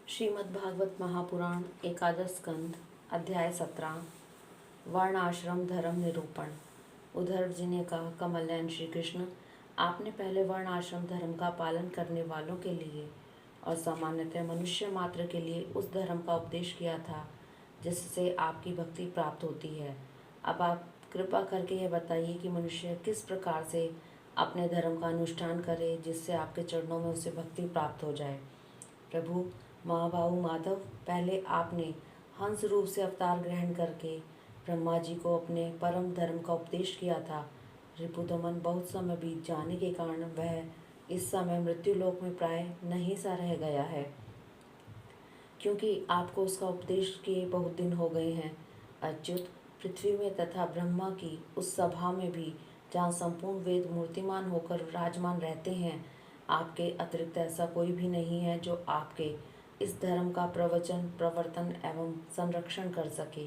श्रीमद्भागवत महापुराण एकादश स्कंद अध्याय 17 वर्ण आश्रम धर्म निरूपण। उद्धव जी ने कहा, कमल्यान श्री कृष्ण, आपने पहले वर्ण आश्रम धर्म का पालन करने वालों के लिए और सामान्यतः मनुष्य मात्र के लिए उस धर्म का उपदेश किया था जिससे आपकी भक्ति प्राप्त होती है। अब आप कृपा करके यह बताइए कि मनुष्य किस प्रकार से अपने धर्म का अनुष्ठान करे जिससे आपके चरणों में उसे भक्ति प्राप्त हो जाए। प्रभु महाबाहु माधव, पहले आपने हंस रूप से अवतार ग्रहण करके ब्रह्मा जी को अपने परम धर्म का उपदेश किया था। रिपुदमन बहुत समय बीत जाने के कारण वह इस समय मृत्यु लोक में प्राय नहीं सा रह गया है, क्योंकि आपको उसका उपदेश किए बहुत दिन हो गए हैं। अच्युत, पृथ्वी में तथा ब्रह्मा की उस सभा में भी जहाँ संपूर्ण वेद मूर्तिमान होकर विराजमान रहते हैं, आपके अतिरिक्त ऐसा कोई भी नहीं है जो आपके इस धर्म का प्रवचन, प्रवर्तन एवं संरक्षण कर सके।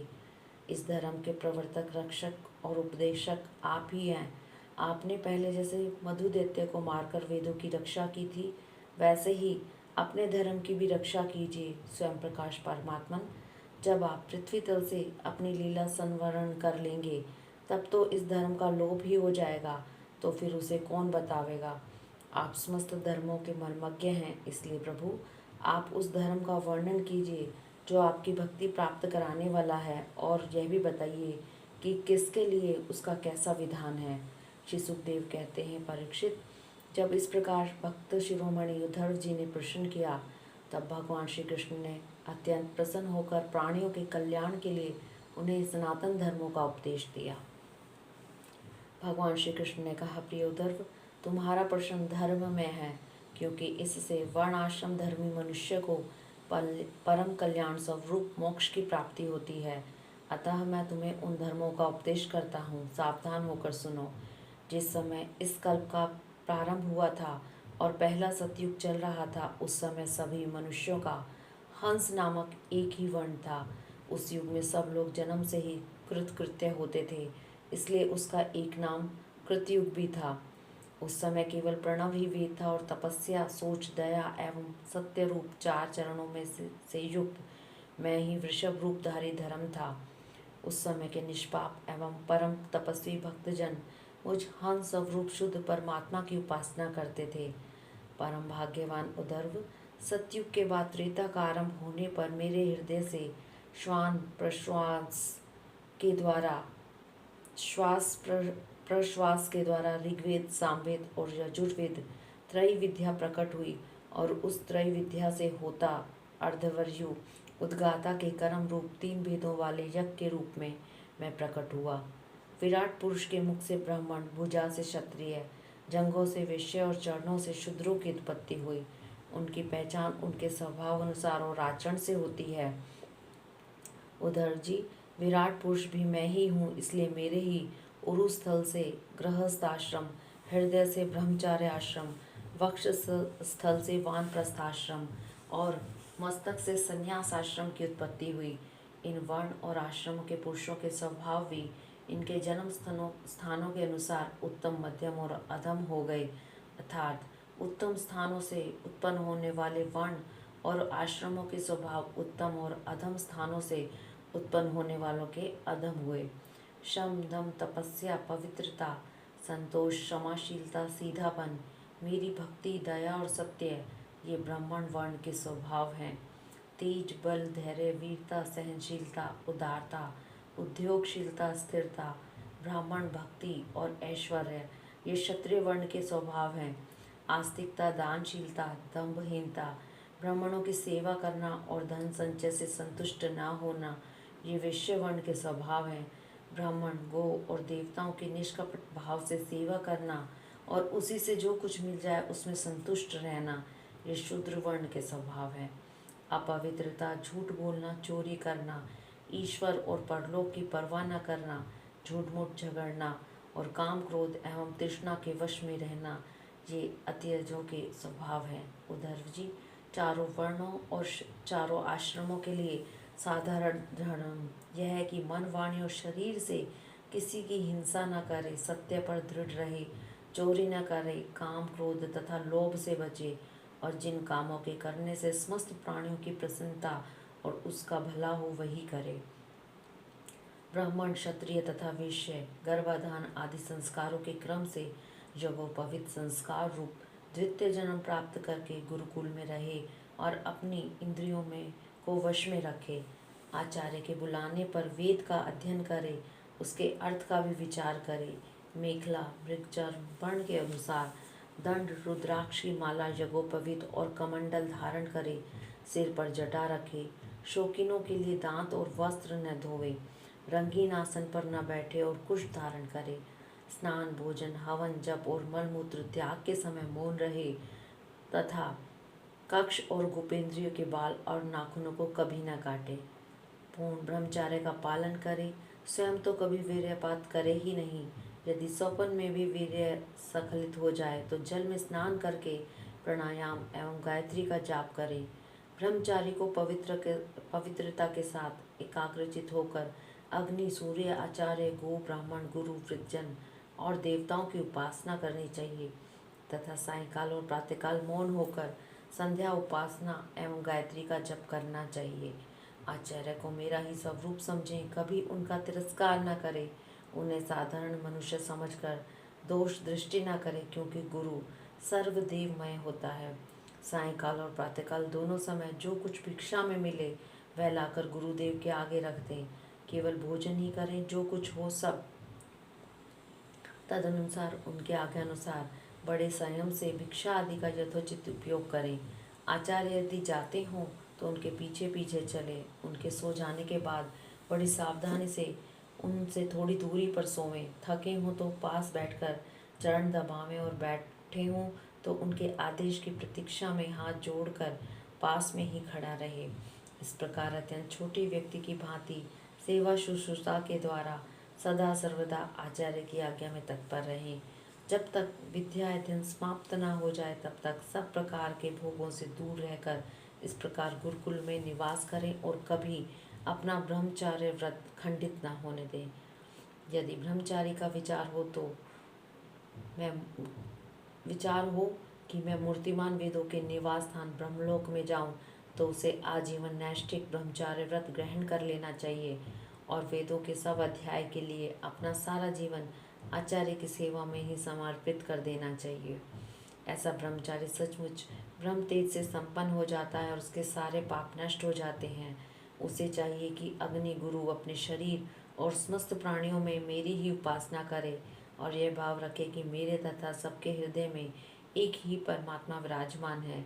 इस धर्म के प्रवर्तक, रक्षक और उपदेशक आप ही हैं। आपने पहले जैसे मधु दैत्य को मारकर वेदों की रक्षा की थी, वैसे ही अपने धर्म की भी रक्षा कीजिए। स्वयं प्रकाश परमात्मन, जब आप पृथ्वी तल से अपनी लीला संवरण कर लेंगे तब तो इस धर्म का लोभ ही हो जाएगा, तो फिर उसे कौन बतावेगा। आप समस्त धर्मों के मर्मज्ञ हैं, इसलिए प्रभु आप उस धर्म का वर्णन कीजिए जो आपकी भक्ति प्राप्त कराने वाला है, और यह भी बताइए कि किसके लिए उसका कैसा विधान है। श्री सुखदेव कहते हैं, परीक्षित, जब इस प्रकार भक्त शिरोमणि उद्धव जी ने प्रश्न किया तब भगवान श्री कृष्ण ने अत्यंत प्रसन्न होकर प्राणियों के कल्याण के लिए उन्हें सनातन धर्मों का उपदेश दिया। भगवान श्री कृष्ण ने कहा, प्रिय उद्धव, तुम्हारा प्रश्न धर्म में है, क्योंकि इससे वर्ण आश्रम धर्मी मनुष्य को परम कल्याण स्वरूप मोक्ष की प्राप्ति होती है। अतः मैं तुम्हें उन धर्मों का उपदेश करता हूँ, सावधान होकर सुनो। जिस समय इस कल्प का प्रारंभ हुआ था और पहला सतयुग चल रहा था, उस समय सभी मनुष्यों का हंस नामक एक ही वर्ण था। उस युग में सब लोग जन्म से ही कृतकृत्य होते थे, इसलिए उसका एक नाम कृतयुग भी था। उस समय केवल प्रणव ही वेद था और तपस्या, सोच, दया एवं सत्य रूप चार चरणों में से युक्त मैं ही वृषभ रूपधारी धर्म था। उस समय के निष्पाप एवं परम तपस्वी भक्तजन मुझ हंस स्वरूप शुद्ध परमात्मा की उपासना करते थे। परम भाग्यवान उद्धव, सतयुग के बाद त्रेता का आरंभ होने पर मेरे हृदय से श्वान प्रश्वास के द्वारा प्रश्वास के द्वारा ऋग्वेद, सामवेद और यजुर्वेद त्रय विद्या प्रकट हुई, और उस त्रय विद्या से होता अर्धवर्यु उद्गाता के कर्म रूप तीन भेदों वाले यज्ञ के रूप में मैं प्रकट हुआ। विराट पुरुष के मुख से ब्राह्मण, भुजा से क्षत्रिय, जंघों से वैश्य और चरणों से शूद्रों की उत्पत्ति हुई। उनकी पहचान उनके स्वभाव अनुसार और आचरण से होती है। उद्धव जी, विराट पुरुष भी मैं ही हूँ, इसलिए मेरे ही उरु स्थल से गृहस्थ आश्रम, हृदय से ब्रह्मचार्य आश्रम, वक्ष स्थल से वानप्रस्थाश्रम और मस्तक से संन्यास आश्रम की उत्पत्ति हुई। इन वर्ण और आश्रमों के पुरुषों के स्वभाव भी इनके जन्म स्थानों के अनुसार उत्तम, मध्यम और अधम हो गए, अर्थात उत्तम स्थानों से उत्पन्न होने वाले वर्ण और आश्रमों के स्वभाव उत्तम और अधम स्थानों से उत्पन्न होने वालों के अधम हुए। शम, दम, तपस्या, पवित्रता, संतोष, क्षमाशीलता, सीधापन, मेरी भक्ति, दया और सत्य, ये ब्राह्मण वर्ण के स्वभाव हैं। तेज, बल, धैर्य, वीरता, सहनशीलता, उदारता, उद्योगशीलता, स्थिरता, ब्राह्मण भक्ति और ऐश्वर्य, ये क्षत्रिय वर्ण के स्वभाव हैं। आस्तिकता, दानशीलता, दंभहीनता, ब्राह्मणों की सेवा करना और धन संचय से संतुष्ट न होना, ये वैश्य वर्ण के स्वभाव हैं। ब्राह्मण, गो और देवताओं की निष्कपट भाव से सेवा करना और उसी से जो कुछ मिल जाए उसमें संतुष्ट रहना, ये शूद्र वर्ण के स्वभाव है। अपवित्रता, झूठ बोलना, चोरी करना, ईश्वर और परलोक की परवाह न करना, झूठ मूठ झगड़ना और काम, क्रोध एवं तृष्णा के वश में रहना, ये अत्यजों के स्वभाव हैं। उद्धव जी, चारों वर्णों और चारों आश्रमों के लिए साधारण धर्म यह है कि मन, वाणी और शरीर से किसी की हिंसा न करे, सत्य पर दृढ़ रहे, चोरी न करे, काम, क्रोध तथा लोभ से बचे और जिन कामों के करने से समस्त प्राणियों की प्रसन्नता और उसका भला हो वही करे। ब्राह्मण, क्षत्रिय तथा वैश्य गर्भाधान आदि संस्कारों के क्रम से यज्ञोपवीत संस्कार रूप द्वितीय जन्म प्राप्त करके गुरुकुल में रहे और अपनी इंद्रियों में को वश में रखे। आचार्य के बुलाने पर वेद का अध्ययन करे, उसके अर्थ का भी विचार करे। मेखला मृगचर्म वर्ण के अनुसार दंड रुद्राक्ष की माला यज्ञोपवीत और कमंडल धारण करे, सिर पर जटा रखे, शौकीनों के लिए दांत और वस्त्र न धोवे, रंगीन आसन पर न बैठे और कुश धारण करे, स्नान भोजन हवन जप और मलमूत्र त्याग के समय मौन रहे तथा कक्ष और गोपेंद्रियों के बाल और नाखूनों को कभी न काटे। पूर्ण ब्रह्मचार्य का पालन करे, स्वयं तो कभी वीर्यपात करे ही नहीं। यदि स्वप्न में भी वीर्य स्खलित हो जाए तो जल में स्नान करके प्राणायाम एवं गायत्री का जाप करे। ब्रह्मचारी को पवित्रता के साथ एकाग्रचित होकर अग्नि, सूर्य, आचार्य, गो, ब्राह्मण, गुरु, वृद्धजन और देवताओं की उपासना करनी चाहिए तथा सायंकाल और प्रातःकाल मौन होकर संध्या उपासना एवं गायत्री का जप करना चाहिए। आचार्य को मेरा ही स्वरूप समझें, कभी उनका तिरस्कार न करें, उन्हें साधारण मनुष्य समझकर दोष दृष्टि न करें, क्योंकि गुरु सर्वदेवमय होता है। सायंकाल और प्रातःकाल दोनों समय जो कुछ भिक्षा में मिले वह लाकर गुरुदेव के आगे रख दें। केवल भोजन ही करें, जो कुछ हो सब तदनुसार उनके आज्ञानुसार बड़े संयम से भिक्षा आदि का यथोचित उपयोग करें। आचार्य यदि जाते हों तो उनके पीछे पीछे चले। उनके सो जाने के बाद बड़ी सावधानी से उनसे थोड़ी दूरी पर सोवें। थके हों तो पास बैठकर चरण दबावें और बैठे हों तो उनके आदेश की प्रतीक्षा में हाथ जोड़कर पास में ही खड़ा रहे। इस प्रकार अत्यंत छोटे व्यक्ति की भांति सेवा शुश्रूषा के द्वारा सदा सर्वदा आचार्य की आज्ञा में तत्पर रहें। जब तक विद्या अध्ययन समाप्त न हो जाए तब तक सब प्रकार के भोगों से दूर रहकर इस प्रकार गुरुकुल में निवास करें और कभी अपना ब्रह्मचार्य व्रत खंडित न होने दें। यदि ब्रह्मचारी का विचार हो कि मैं मूर्तिमान वेदों के निवास स्थान ब्रह्मलोक में जाऊं, तो उसे आजीवन नैष्ठिक ब्रह्मचार्य व्रत ग्रहण कर लेना चाहिए और वेदों के सब अध्याय के लिए अपना सारा जीवन आचार्य की सेवा में ही समर्पित कर देना चाहिए। ऐसा ब्रह्मचारी सचमुच ब्रह्म तेज से संपन्न हो जाता है और उसके सारे पाप नष्ट हो जाते हैं। उसे चाहिए कि अग्नि गुरु अपने शरीर और समस्त प्राणियों में मेरी ही उपासना करे और यह भाव रखे कि मेरे तथा सबके हृदय में एक ही परमात्मा विराजमान है।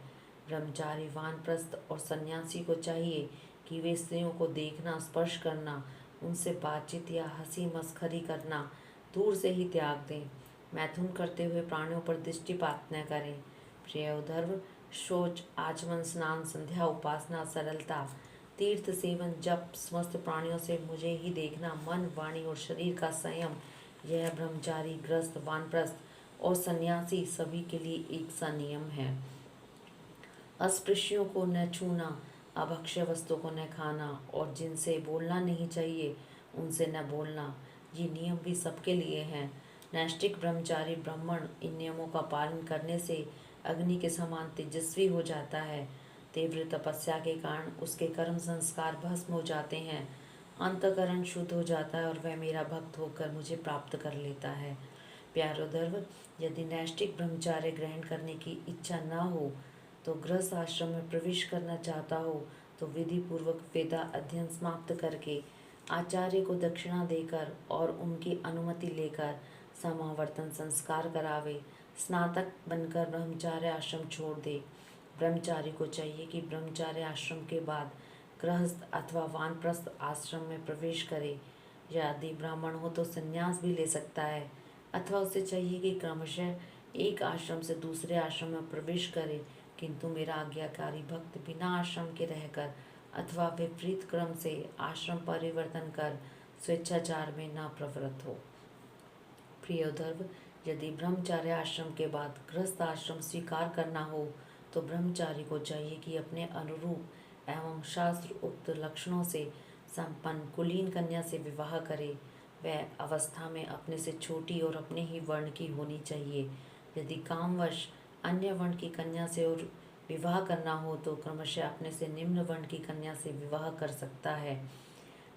ब्रह्मचारी, वानप्रस्थ और सन्यासी को चाहिए कि वे स्त्रियों को देखना, स्पर्श करना, उनसे बातचीत या हंसी मस्खरी करना दूर से ही त्याग दें। मैथुन करते हुए प्राणियों पर दृष्टिपात न करें। प्रिय उद्धव, शौच, आचमन, स्नान, संध्या उपासना, सरलता, तीर्थ सेवन, जप, समस्त प्राणियों से मुझे ही देखना, मन, वाणी और शरीर का संयम, यह ब्रह्मचारी, गृहस्थ, वानप्रस्थ और सन्यासी सभी के लिए एक सा नियम है। अस्पृश्यों को न छूना, अभक्ष्य वस्तु को न खाना और जिनसे बोलना नहीं चाहिए उनसे न बोलना, ये नियम भी सबके लिए हैं। नैष्ठिक ब्रह्मचारी ब्राह्मण इन नियमों का पालन करने से अग्नि के समान तेजस्वी हो जाता है। तीव्र तपस्या के कारण उसके कर्म संस्कार भस्म हो जाते हैं, अंतःकरण शुद्ध हो जाता है और वह मेरा भक्त होकर मुझे प्राप्त कर लेता है। प्यारे उद्धव, यदि नैष्ठिक ब्रह्मचार्य ग्रहण करने की इच्छा न हो तो गृहस्थ आश्रम में प्रवेश करना चाहता हो तो विधि पूर्वक वेदा अध्ययन समाप्त करके आचार्य को दक्षिणा देकर और उनकी अनुमति लेकर समावर्तन संस्कार करावे। स्नातक बनकर ब्रह्मचार्य आश्रम छोड़ दे। ब्रह्मचारी को चाहिए कि ब्रह्मचार्य आश्रम के बाद गृहस्थ अथवा वानप्रस्थ आश्रम में प्रवेश करे। यदि ब्राह्मण हो तो संन्यास भी ले सकता है अथवा उसे चाहिए कि क्रमशः एक आश्रम से दूसरे आश्रम में प्रवेश करे, किंतु मेरा आज्ञाकारी भक्त बिना आश्रम के रहकर अथवा विपरीत क्रम से आश्रम परिवर्तन कर स्वेच्छाचार में न प्रवृत्त हो। प्रिय उद्धव, यदि ब्रह्मचार्य आश्रम के बाद गृहस्थ आश्रम स्वीकार करना हो तो ब्रह्मचारी को चाहिए कि अपने अनुरूप एवं शास्त्र उक्त लक्षणों से संपन्न कुलीन कन्या से विवाह करे। वह अवस्था में अपने से छोटी और अपने ही वर्ण की होनी चाहिए। यदि कामवश अन्य वर्ण की कन्या से और विवाह करना हो तो क्रमशः अपने से निम्न वर्ण की कन्या से विवाह कर सकता है।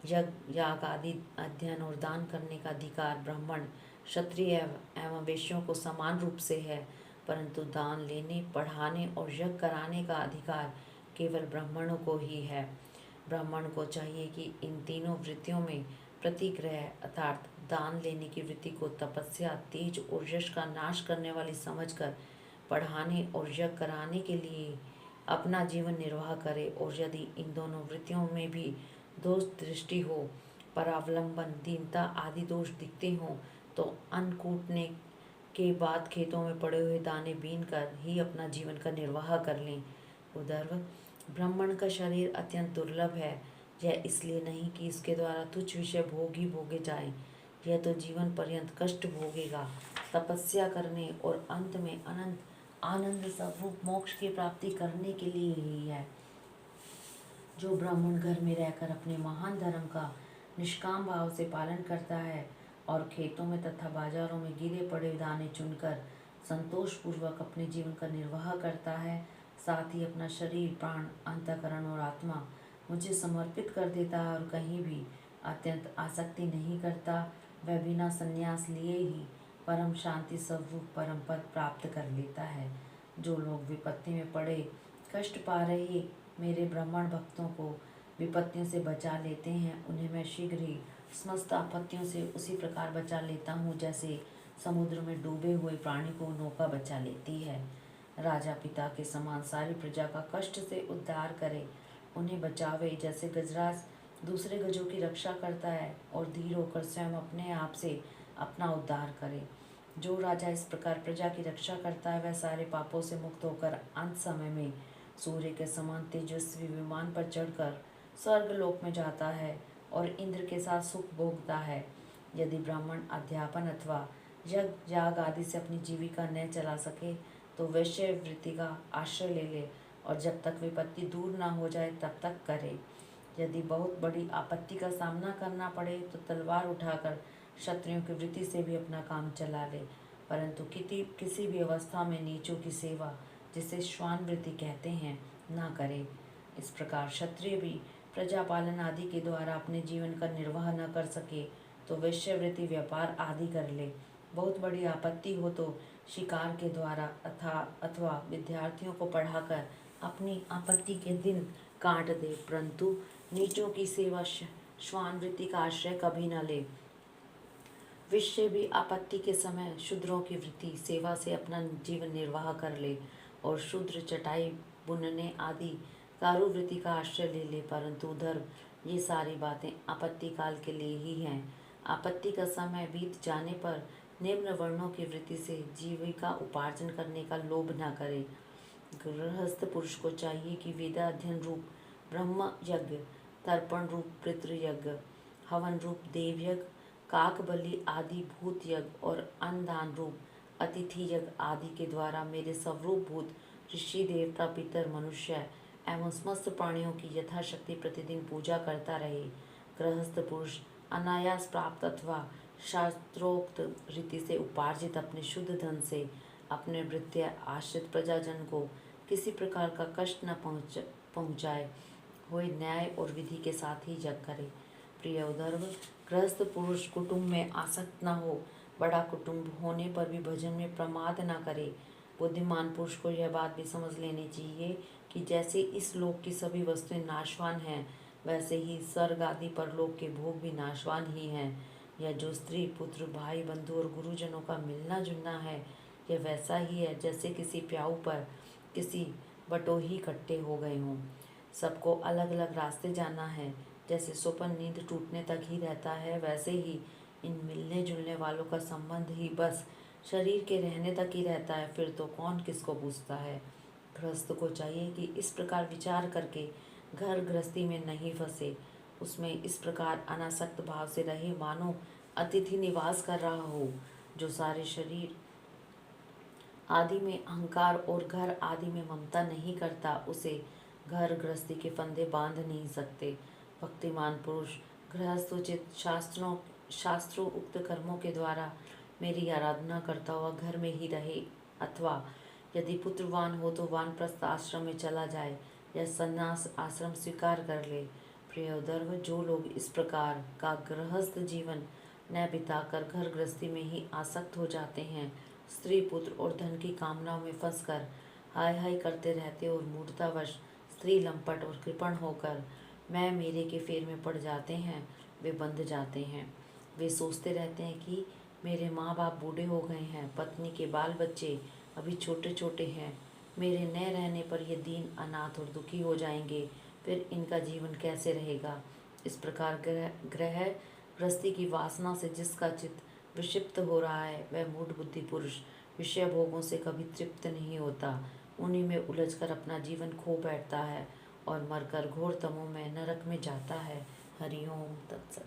यज्ञ याग आदि अध्ययन और दान करने का अधिकार ब्राह्मण क्षत्रिय एवं वैश्यों को समान रूप से है, परंतु दान लेने, पढ़ाने और यज्ञ कराने का अधिकार केवल ब्राह्मणों को ही है। ब्राह्मण को चाहिए कि इन तीनों वृत्तियों में प्रतिग्रह अर्थात दान लेने की वृत्ति को तपस्या, तेज और यश का नाश करने वाली समझकर पढ़ाने और यज्ञ कराने के लिए अपना जीवन निर्वाह करे, और यदि इन दोनों वृत्तियों में भी दोष दृष्टि हो, परावलंबन, दीनता आदि दोष दिखते हों, तो अन्न कूटने के बाद खेतों में पड़े हुए दाने बीन कर ही अपना जीवन का निर्वाह कर लें। उद्धव, ब्राह्मण का शरीर अत्यंत दुर्लभ है। यह इसलिए नहीं कि इसके द्वारा तुच्छ विषय भोग ही भोगे जाए, यह तो जीवन पर्यंत कष्ट भोगेगा। तपस्या करने और अंत में अनंत आनंद स्वरूप मोक्ष की प्राप्ति करने के लिए ही है। जो ब्राह्मण घर में रहकर अपने महान धर्म का निष्काम भाव से पालन करता है और खेतों में तथा बाजारों में गिरे पड़े दाने चुनकर संतोषपूर्वक अपने जीवन का निर्वाह करता है, साथ ही अपना शरीर, प्राण, अंतःकरण और आत्मा मुझे समर्पित कर देता है और कहीं भी अत्यंत आसक्ति नहीं करता, वह बिना संन्यास लिए ही परम शांति स्वरूप परम पद प्राप्त कर लेता है। जो लोग विपत्ति में पड़े कष्ट पा रहे मेरे ब्राह्मण भक्तों को विपत्तियों से बचा लेते हैं, उन्हें मैं शीघ्र ही समस्त आपत्तियों से उसी प्रकार बचा लेता हूँ जैसे समुद्र में डूबे हुए प्राणी को नौका बचा लेती है। राजा पिता के समान सारी प्रजा का कष्ट से उद्धार करे, उन्हें बचावे, जैसे गजराज दूसरे गजों की रक्षा करता है और धीर होकर स्वयं अपने आप से अपना उद्धार करे। जो राजा इस प्रकार प्रजा की रक्षा करता है, वह सारे पापों से मुक्त होकर अंत समय में सूर्य के समान तेजस्वी विमान पर चढ़कर स्वर्ग लोक में जाता है और इंद्र के साथ सुख भोगता है। यदि ब्राह्मण अध्यापन अथवा यज्ञ याग आदि से अपनी जीविका न चला सके तो वैश्य वृत्ति का आश्रय ले ले और जब तक विपत्ति दूर न हो जाए तब तक करे। यदि बहुत बड़ी आपत्ति का सामना करना पड़े तो तलवार उठाकर क्षत्रियों की वृत्ति से भी अपना काम चला ले, परंतु किसी भी अवस्था में नीचों की सेवा, जिसे श्वान वृत्ति कहते हैं, ना करे। इस प्रकार क्षत्रिय भी प्रजा पालन आदि के द्वारा अपने जीवन का निर्वाह न कर सके तो वैश्यवृत्ति व्यापार आदि कर ले। बहुत बड़ी आपत्ति हो तो शिकार के द्वारा अथवा विद्यार्थियों को पढ़ाकर अपनी आपत्ति के दिन काट दे, परंतु नीचों की सेवा श्वान वृत्ति का आश्रय कभी न ले। विश्व भी आपत्ति के समय शूद्रों की वृत्ति सेवा से अपना जीवन निर्वाह कर ले और शूद्र चटाई बुनने आदि कारुवृत्ति का आश्रय ले ले, परंतु उधर ये सारी बातें आपत्ति काल के लिए ही हैं। आपत्ति का समय बीत जाने पर निम्न वर्णों की वृत्ति से जीविका उपार्जन करने का लोभ न करे। गृहस्थ पुरुष को चाहिए कि वेदाध्ययन रूप ब्रह्म यज्ञ, तर्पण रूप पितृयज्ञ, हवन रूप देव यज्ञ, काक बलि आदि भूत यज्ञ और अन्नदान रूप अतिथि यज्ञ आदि के द्वारा मेरे स्वरूप भूत ऋषि, देवता, पितर, मनुष्य एवं समस्त प्राणियों की यथाशक्ति प्रतिदिन पूजा करता रहे। गृहस्थ पुरुष अनायास प्राप्त अथवा शास्त्रोक्त रीति से उपार्जित अपने शुद्ध धन से अपने वृत्य आश्रित प्रजाजन को किसी प्रकार का कष्ट न पहुँचाए हुए न्याय और विधि के साथ ही यज्ञ करे। प्रिय उद्धव, गृहस्थ पुरुष कुटुंब में आसक्त न हो, बड़ा कुटुंब होने पर भी भजन में प्रमाद न करे। बुद्धिमान पुरुष को यह बात भी समझ लेनी चाहिए कि जैसे इस लोक की सभी वस्तुएं नाशवान हैं, वैसे ही स्वर्ग आदि परलोक के भोग भी नाशवान ही हैं। यह जो स्त्री, पुत्र, भाई, बंधु और गुरुजनों का मिलना जुलना है, यह वैसा ही है जैसे किसी प्याऊ पर किसी बटोही इकट्ठे हो गए हों। सबको अलग अलग रास्ते जाना है। जैसे स्वप्न नींद टूटने तक ही रहता है, वैसे ही इन मिलने जुलने वालों का संबंध ही बस शरीर के रहने तक ही रहता है, फिर तो कौन किसको पूछता है। गृहस्थ को चाहिए कि इस प्रकार विचार करके घर गृहस्थी में नहीं फंसे, उसमें इस प्रकार अनासक्त भाव से रहे मानो अतिथि निवास कर रहा हो। जो सारे शरीर आदि में अहंकार और घर आदि में ममता नहीं करता, उसे घर गृहस्थी के फंदे बांध नहीं सकते। भक्तिमान पुरुष गृहस्थोचित शास्त्रों उक्त कर्मों के द्वारा मेरी आराधना करता हुआ घर में ही रहे अथवा यदि पुत्रवान हो तो वानप्रस्थ आश्रम में चला जाए या संन्यास आश्रम स्वीकार कर ले। प्रिय उद्धव, जो लोग इस प्रकार का गृहस्थ जीवन न बिताकर घर गृहस्थी में ही आसक्त हो जाते हैं, स्त्री पुत्र और धन की कामनाओं में फंसकर हाय हाय करते रहते और मूर्खतावश स्त्री लंपट और कृपण होकर मैं मेरे के फेर में पड़ जाते हैं, वे बंध जाते हैं। वे सोचते रहते हैं कि मेरे माँ बाप बूढ़े हो गए हैं, पत्नी के बाल बच्चे अभी छोटे छोटे हैं, मेरे न रहने पर ये दीन अनाथ और दुखी हो जाएंगे, फिर इनका जीवन कैसे रहेगा। इस प्रकार ग्रह गृहस्थी की वासना से जिसका चित्त विक्षिप्त हो रहा है, वह मूढ़ बुद्धि पुरुष विषय भोगों से कभी तृप्त नहीं होता, उन्हीं में उलझकर अपना जीवन खो बैठता है और मरकर घोर तमों में नरक में जाता है। हरि ओम तत्सत।